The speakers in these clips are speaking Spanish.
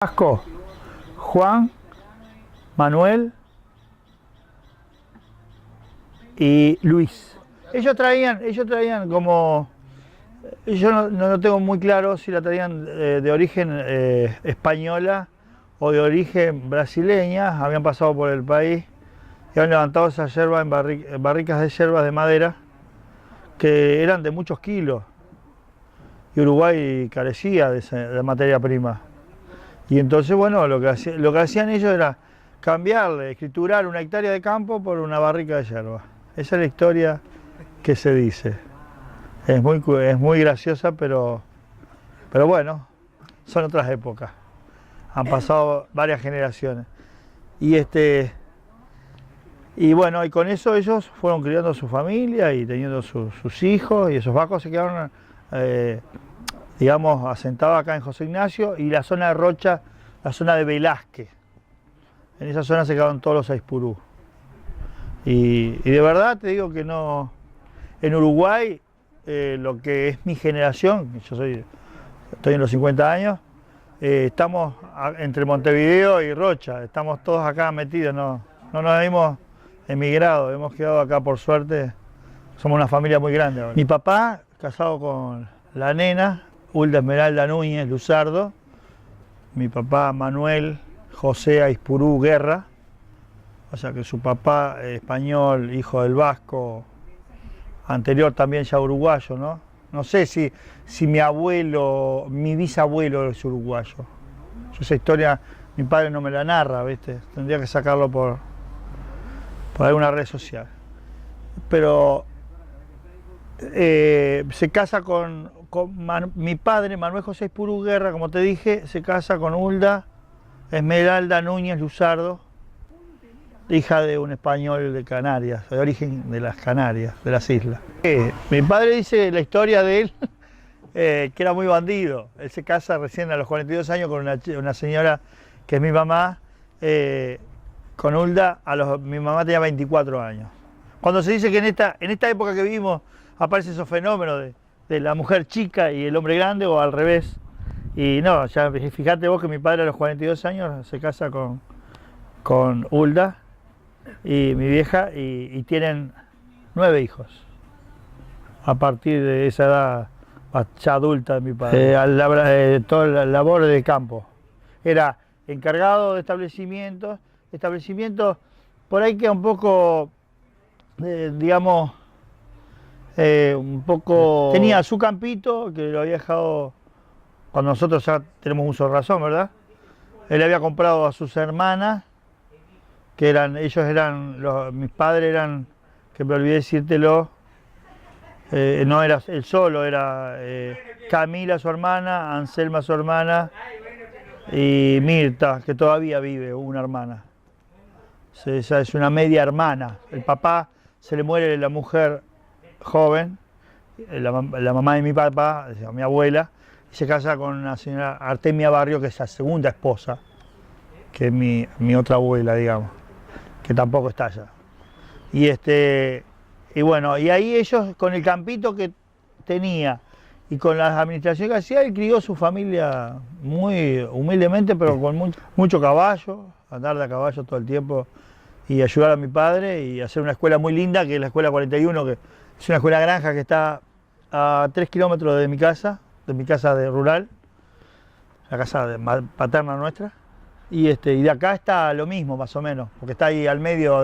Vasco, Juan, Manuel y Luis. Ellos traían como, yo no lo tengo muy claro si la traían de origen española o de origen brasileña, habían pasado por el país y habían levantado esa yerba en barricas de yerbas de madera que eran de muchos kilos y Uruguay carecía de materia prima. Y entonces, bueno, lo que hacían ellos era cambiarle, escriturar una hectárea de campo por una barrica de yerba. Esa es la historia que se dice. Es muy graciosa, pero bueno, son otras épocas. Han pasado varias generaciones. Y bueno, y con eso ellos fueron criando su familia y teniendo sus hijos, y esos vacos se quedaron digamos, asentado acá en José Ignacio y la zona de Rocha, la zona de Velázquez. En esa zona se quedaron todos los Aispurú. Y de verdad te digo que no, en Uruguay, lo que es mi generación, estoy en los 50 años, estamos entre Montevideo y Rocha, estamos todos acá metidos, no nos hemos emigrado, hemos quedado acá por suerte, somos una familia muy grande ahora. Mi papá, casado con la nena, Hulda Esmeralda Núñez Luzardo, mi papá Manuel José Aispurú Guerra, o sea que su papá español, hijo del Vasco, anterior también ya uruguayo, ¿no? No sé si mi bisabuelo es uruguayo. Yo esa historia, mi padre no me la narra, ¿viste? Tendría que sacarlo por alguna red social. Pero se casa con mi padre, Manuel José Aispurú Guerra, como te dije, se casa con Hulda Esmeralda Núñez Luzardo, hija de un español de Canarias, de origen de las Canarias, de las islas. Mi padre dice la historia de él, que era muy bandido. Él se casa recién a los 42 años con una señora que es mi mamá, con Hulda, mi mamá tenía 24 años. Cuando se dice que en esta época que vivimos aparecen esos fenómenos de la mujer chica y el hombre grande, o al revés. Y no, ya fíjate vos que mi padre a los 42 años se casa con Hulda y mi vieja y tienen 9 hijos. A partir de esa edad ya adulta de mi padre. Toda la labor de campo. Era encargado de establecimientos por ahí que un poco, digamos, un poco... Tenía su campito, que lo había dejado cuando nosotros ya tenemos uso de razón, ¿verdad? Él había comprado a sus hermanas, que mis padres eran, que me olvidé decírtelo, no era él solo, era Camila su hermana, Anselma su hermana y Mirta, que todavía vive, una hermana. Esa es una media hermana. El papá se le muere la mujer joven, la mamá de mi papá, mi abuela, y se casa con una señora Artemia Barrio, que es la segunda esposa, que es mi otra abuela, digamos, que tampoco está allá. Y bueno, y ahí ellos, con el campito que tenía y con las administraciones que hacía, él crió su familia muy humildemente, pero con mucho caballo, andar de a caballo todo el tiempo y ayudar a mi padre y hacer una escuela muy linda, que es la Escuela 41, que es una escuela granja que está a 3 kilómetros de mi casa de rural, la casa paterna nuestra, y de acá está lo mismo más o menos, porque está ahí al medio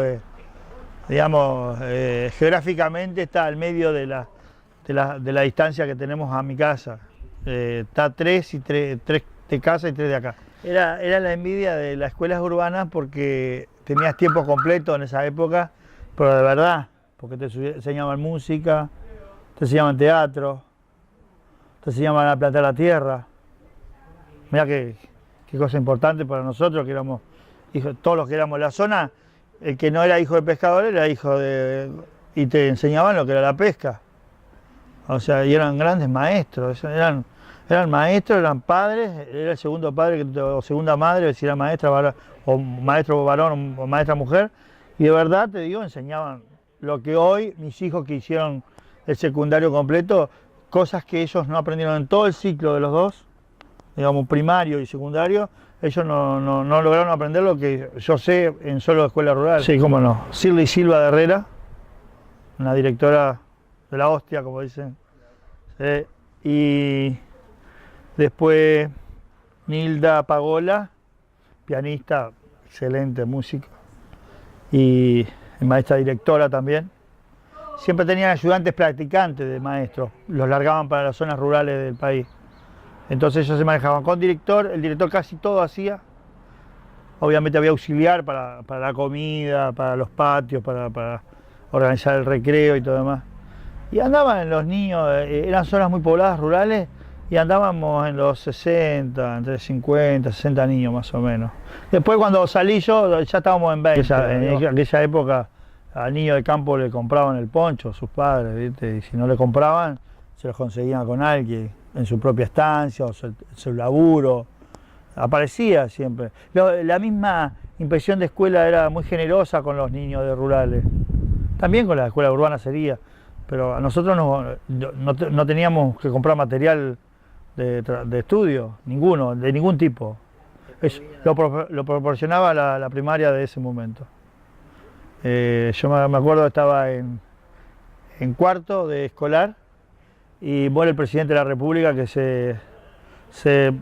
digamos, geográficamente está al medio de la distancia que tenemos a mi casa. Está 3 de casa y 3 de acá. Era la envidia de las escuelas urbanas porque tenías tiempo completo en esa época, pero de verdad, porque te enseñaban música, te enseñaban teatro, te enseñaban a plantar la tierra. Mirá qué cosa importante para nosotros, que éramos hijos, todos los que éramos de la zona. El que no era hijo de pescador era hijo y te enseñaban lo que era la pesca. O sea, y eran grandes maestros, eran maestros, eran padres, era el segundo padre o segunda madre, si era maestra o maestro varón o maestra mujer, y de verdad te digo, enseñaban lo que hoy mis hijos que hicieron el secundario completo, cosas que ellos no aprendieron en todo el ciclo de los dos, digamos primario y secundario, ellos no lograron aprender lo que yo sé en solo escuela rural. Sí, cómo no. Shirley Silva de Herrera, una directora de la hostia, como dicen. Y después Nilda Pagola, pianista, excelente música. Y maestra directora también. Siempre tenían ayudantes practicantes de maestros, los largaban para las zonas rurales del país. Entonces ellos se manejaban con director, el director casi todo hacía. Obviamente había auxiliar para la comida, para los patios, para organizar el recreo y todo demás. Y andaban los niños, eran zonas muy pobladas, rurales, y andábamos en los 60, entre 50, 60 niños más o menos. Después cuando salí yo, ya estábamos en 20. En aquella época al niño de campo le compraban el poncho, sus padres, ¿viste? Y si no le compraban, se los conseguían con alguien, en su propia estancia o en su laburo. Aparecía siempre. La misma inspección de escuela era muy generosa con los niños de rurales. También con la escuela urbana sería, pero a nosotros no teníamos que comprar material de estudio, ninguno, de ningún tipo. Lo proporcionaba la primaria de ese momento. Yo me acuerdo que estaba en cuarto de escolar y muere el presidente de la República, que se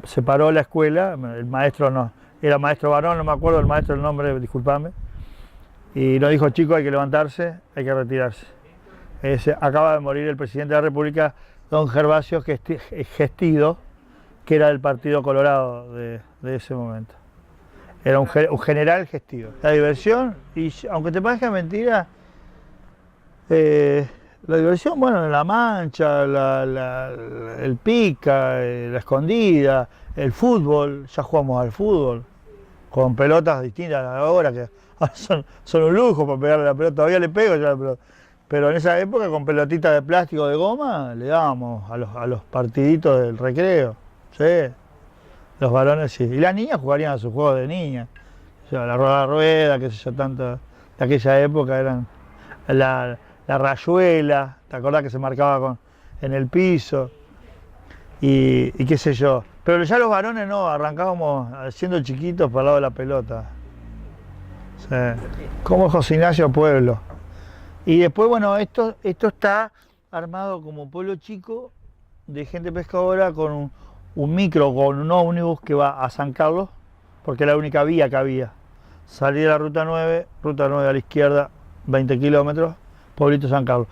separó la escuela. El maestro era maestro varón, no me acuerdo el maestro el nombre, disculpame, y nos dijo: chicos, hay que levantarse, hay que retirarse. Acaba de morir el presidente de la República, don Gervasio Gestido, que era del Partido Colorado de ese momento. Era un general Gestido. La diversión, y aunque te parezca mentira, la diversión, bueno, la mancha, el pica, la escondida, el fútbol, ya jugamos al fútbol, con pelotas distintas a ahora, que ahora son un lujo para pegarle la pelota, todavía le pego ya la pelota. Pero en esa época con pelotitas de plástico de goma le dábamos a los partiditos del recreo, ¿sí? Los varones sí. Y las niñas jugarían a sus juegos de niñas. O sea, la rueda, qué sé yo, tanto de aquella época eran la rayuela, ¿te acordás que se marcaba en el piso? Y qué sé yo. Pero ya los varones no, arrancábamos siendo chiquitos para el lado de la pelota. Sí. Como José Ignacio Pueblo. Y después, bueno, esto está armado como pueblo chico de gente pescadora con un micro, con un ómnibus que va a San Carlos, porque era la única vía que había. Salir a la ruta 9 a la izquierda, 20 kilómetros, Pueblito San Carlos.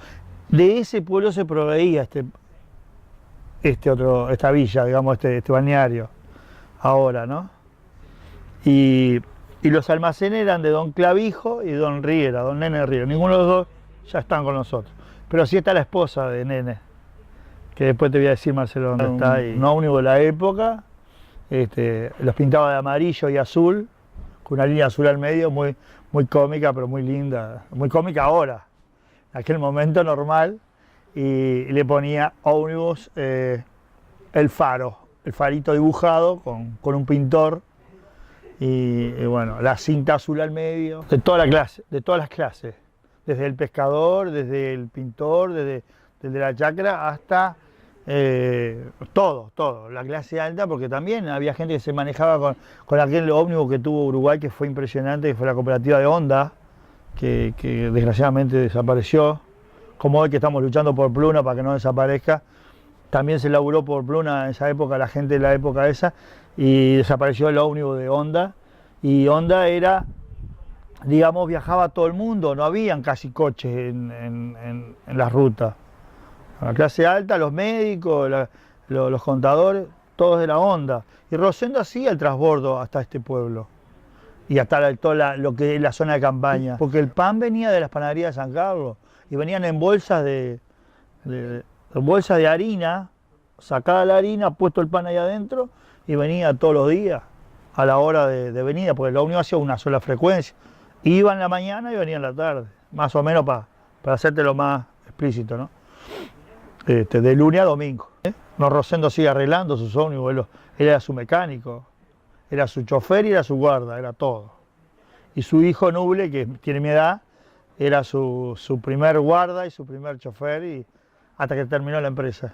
De ese pueblo se proveía esta villa, digamos, este balneario, ahora, ¿no? Y los almacenes eran de don Clavijo y don Riera, don Nene Riera. Ninguno de los dos ya están con nosotros. Pero sí está la esposa de Nene, que después te voy a decir, Marcelo, dónde está. Un ómnibus de la época, los pintaba de amarillo y azul, con una línea azul al medio, muy cómica, pero muy linda. Muy cómica ahora, en aquel momento normal, y le ponía ómnibus el faro, el farito dibujado con un pintor, y bueno, la cinta azul al medio, de todas las clases, desde el pescador, desde el pintor, desde la chacra hasta todo, la clase alta, porque también había gente que se manejaba con aquel ómnibus que tuvo Uruguay, que fue impresionante, que fue la cooperativa de Honda, que desgraciadamente desapareció, como hoy que estamos luchando por Pluna para que no desaparezca. También se laburó por Pluna en esa época, la gente de la época esa, y desapareció el ómnibus de Honda, y Honda era, digamos, viajaba todo el mundo, no habían casi coches en las rutas. La clase alta, los médicos, los contadores, todos de la Honda. Y Rosendo hacía el transbordo hasta este pueblo y hasta lo que es la zona de campaña, porque el pan venía de las panaderías de San Carlos y venían en bolsas de harina, sacada la harina, puesto el pan ahí adentro y venía todos los días a la hora de venida, porque el ómnibus hacía una sola frecuencia. Iba en la mañana y venía en la tarde, más o menos para hacerte lo más explícito, ¿no? De lunes a domingo. No, Rosendo sigue arreglando sus ómnibus, él era su mecánico, era su chofer y era su guarda, era todo. Y su hijo Nuble, que tiene mi edad, era su primer guarda y su primer chofer, y hasta que terminó la empresa.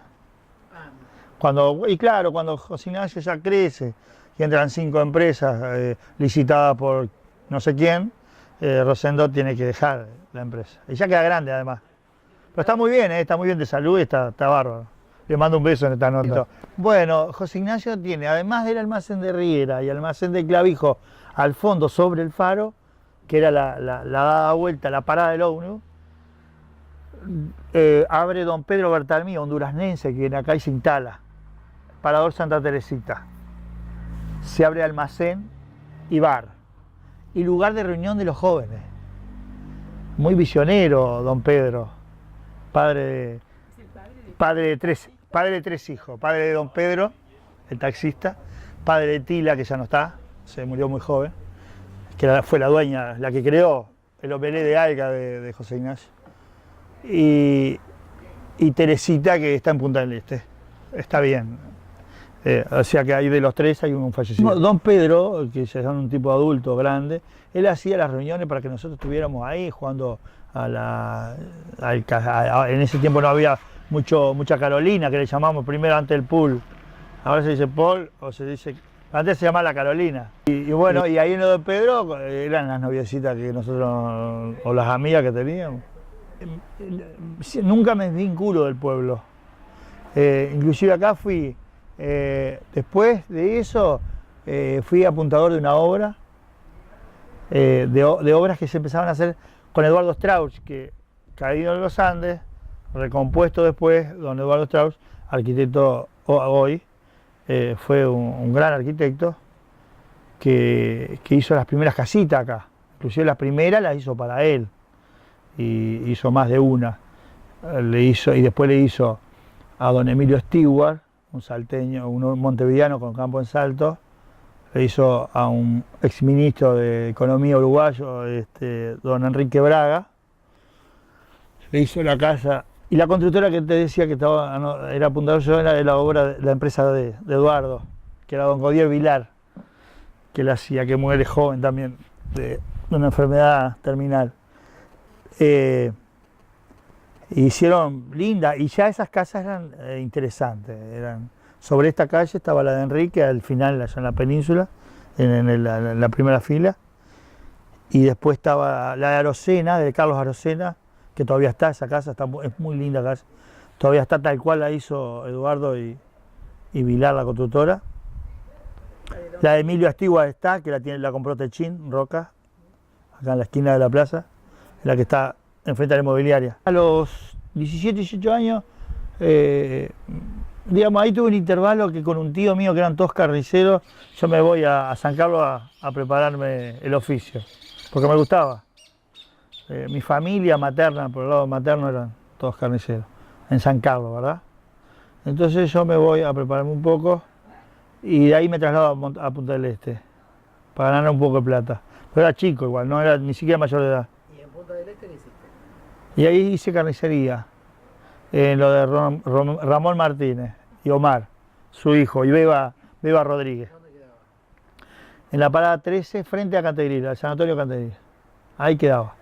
Y claro, cuando José Ignacio ya crece, y entran 5 empresas licitadas por no sé quién, Rosendo tiene que dejar la empresa. Y ya queda grande además. Pero está muy bien, está muy bien de salud y está bárbaro. Le mando un beso en esta nota. Bueno, José Ignacio tiene, además del almacén de Riera y almacén de Clavijo al fondo sobre el faro, que era la dada vuelta, la parada del ómnibus, abre don Pedro Bertalmí, un duraznense que viene acá y se instala. Parador Santa Teresita. Se abre almacén y bar. Y lugar de reunión de los jóvenes. Muy visionero, don Pedro. Padre de tres hijos. Padre de don Pedro, el taxista. Padre de Tila, que ya no está, se murió muy joven. Que fue la dueña, la que creó el omelé de alga de José Ignacio. Y Teresita, que está en Punta del Este. Está bien. O sea que hay de los 3 hay un fallecido. Don Pedro, que ya es un tipo adulto, grande, él hacía las reuniones para que nosotros estuviéramos ahí jugando en ese tiempo no había mucha Carolina, que le llamamos primero antes del pool. Ahora se dice Paul o se dice... Antes se llamaba la Carolina. Y bueno, y ahí en lo de Pedro eran las noviecitas que nosotros, o las amigas que teníamos. Nunca me desvinculo del pueblo. Inclusive acá fui, después de eso, fui apuntador de una obra, de obras que se empezaban a hacer con Eduardo Strauss, que caído en los Andes, recompuesto después, don Eduardo Strauss, arquitecto hoy, fue un gran arquitecto que hizo las primeras casitas acá. Inclusive las primeras las hizo para él. Y hizo más de una. Y después le hizo a don Emilio Stewart, un salteño, un montevideano con campo en Salto. Le hizo a un exministro de Economía uruguayo, don Enrique Braga. Le hizo la casa. Y la constructora que te decía que era apuntador yo era de la obra de la empresa de Eduardo, que era don Godier Vilar, que la hacía, que muere joven también, de una enfermedad terminal. Hicieron linda, y ya esas casas eran interesantes. Sobre esta calle estaba la de Enrique, al final allá en la península, en la primera fila, y después estaba la de Arocena, de Carlos Arocena, que todavía está esa casa, es muy linda casa, todavía está tal cual la hizo Eduardo y Vilar, la constructora. La de Emilio Astigua está, que la compró Techín, Roca, acá en la esquina de la plaza, la que está enfrente a la inmobiliaria. A los 17, 18 años, digamos, ahí tuve un intervalo que con un tío mío, que eran todos carniceros, yo me voy a San Carlos a prepararme el oficio, porque me gustaba. Mi familia materna, por el lado materno, eran todos carniceros, en San Carlos, ¿verdad? Entonces yo me voy a prepararme un poco y de ahí me traslado a Punta del Este, para ganar un poco de plata. Pero era chico igual, no era ni siquiera mayor de edad. ¿Y en Punta del Este qué hiciste? Y ahí hice carnicería, en lo de Ramón Martínez y Omar, su hijo, y Beba Rodríguez. ¿Dónde quedaba? En la parada 13, frente a Cantegril, al Sanatorio Cantegril. Ahí quedaba.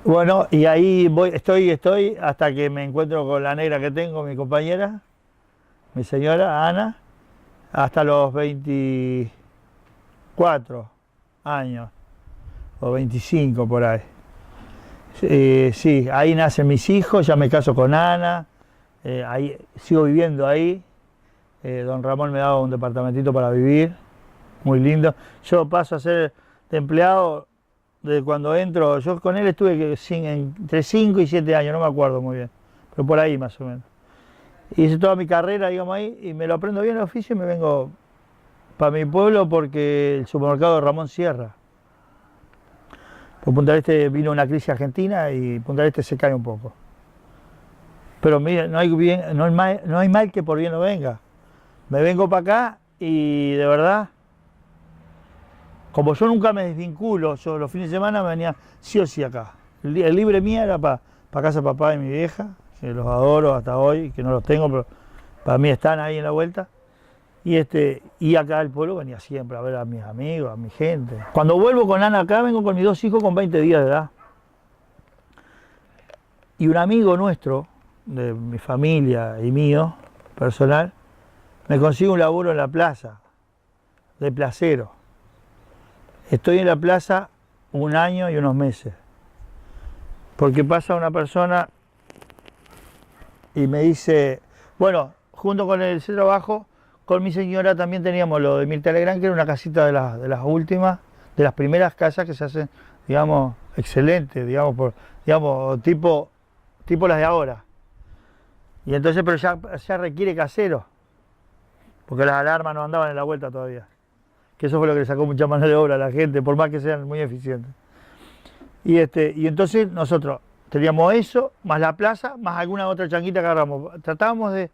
Bueno, y ahí estoy hasta que me encuentro con la negra que tengo, mi compañera, mi señora Ana, hasta los 24 años, o 25 por ahí. Sí, ahí nacen mis hijos, ya me caso con Ana, ahí sigo viviendo ahí. Don Ramón me daba un departamentito para vivir, muy lindo. Yo paso a ser de empleado desde cuando entro. Yo con él estuve entre 5 y 7 años, no me acuerdo muy bien, pero por ahí más o menos. Hice toda mi carrera, digamos, ahí, y me lo aprendo bien el oficio y me vengo para mi pueblo porque el supermercado de Ramón cierra. Por Punta del Este vino una crisis argentina y Punta del Este se cae un poco. Pero mira, no hay mal que por bien no venga. Me vengo para acá y de verdad, como yo nunca me desvinculo, yo los fines de semana me venía sí o sí acá. El libre mía era para casa de papá y mi vieja, que los adoro hasta hoy, que no los tengo, pero para mí están ahí en la vuelta. Y acá al pueblo venía siempre a ver a mis amigos, a mi gente. Cuando vuelvo con Ana acá, vengo con mis 2 hijos con 20 días de edad. Y un amigo nuestro, de mi familia y mío, personal, me consigue un laburo en la plaza. de placero. Estoy en la plaza 1 año y unos meses. Porque pasa una persona y me dice, bueno, junto con ese trabajo, con mi señora también teníamos lo de Mirta Legrand, que era una casita de las últimas, de las primeras casas que se hacen, digamos, excelentes, digamos, tipo las de ahora. Y entonces, pero ya requiere casero, porque las alarmas no andaban en la vuelta todavía. Que eso fue lo que le sacó mucha mano de obra a la gente, por más que sean muy eficientes. Y entonces nosotros teníamos eso, más la plaza, más alguna otra changuita que agarramos. Tratábamos de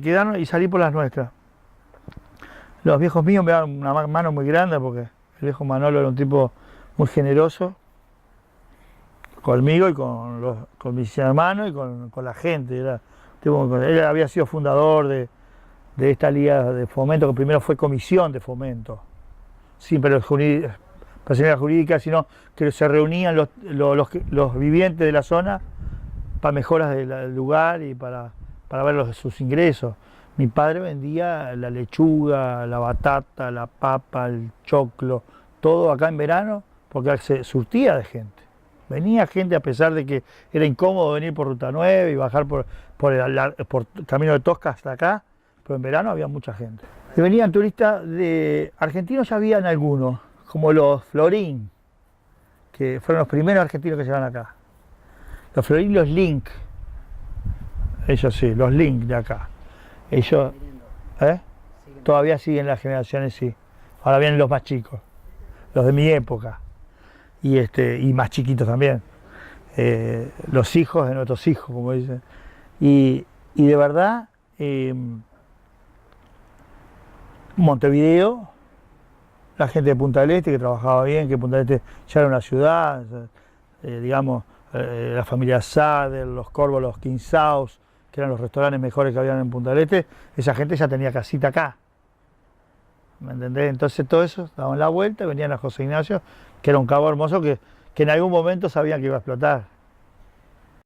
quedarnos y salir por las nuestras. Los viejos míos me daban una mano muy grande porque el viejo Manolo era un tipo muy generoso conmigo y con mis hermanos y con la gente. Él había sido fundador de esta liga de fomento, que primero fue comisión de fomento, sin personalidad jurídica, sino que se reunían los vivientes de la zona para mejoras del lugar y para ver sus ingresos. Mi padre vendía la lechuga, la batata, la papa, el choclo, todo acá en verano, porque se surtía de gente. Venía gente a pesar de que era incómodo venir por Ruta 9 y bajar por Camino de Tosca hasta acá, pero en verano había mucha gente. Y venían turistas de argentinos, ya habían algunos, como los Florín, que fueron los primeros argentinos que llegaron acá. Los Florín y los Link, ellos sí, los Link de acá. Ellos, todavía siguen las generaciones, sí. Ahora vienen los más chicos, los de mi época, y más chiquitos también. Los hijos de nuestros hijos, como dicen. Y de verdad, Montevideo, la gente de Punta del Este que trabajaba bien, que Punta del Este ya era una ciudad, digamos, la familia Sader, los Corvos, los Quinsaus, que eran los restaurantes mejores que habían en Punta del Este, esa gente ya tenía casita acá. ¿Me entendés? Entonces todo eso, daban la vuelta, venían a José Ignacio, que era un cabo hermoso que en algún momento sabían que iba a explotar.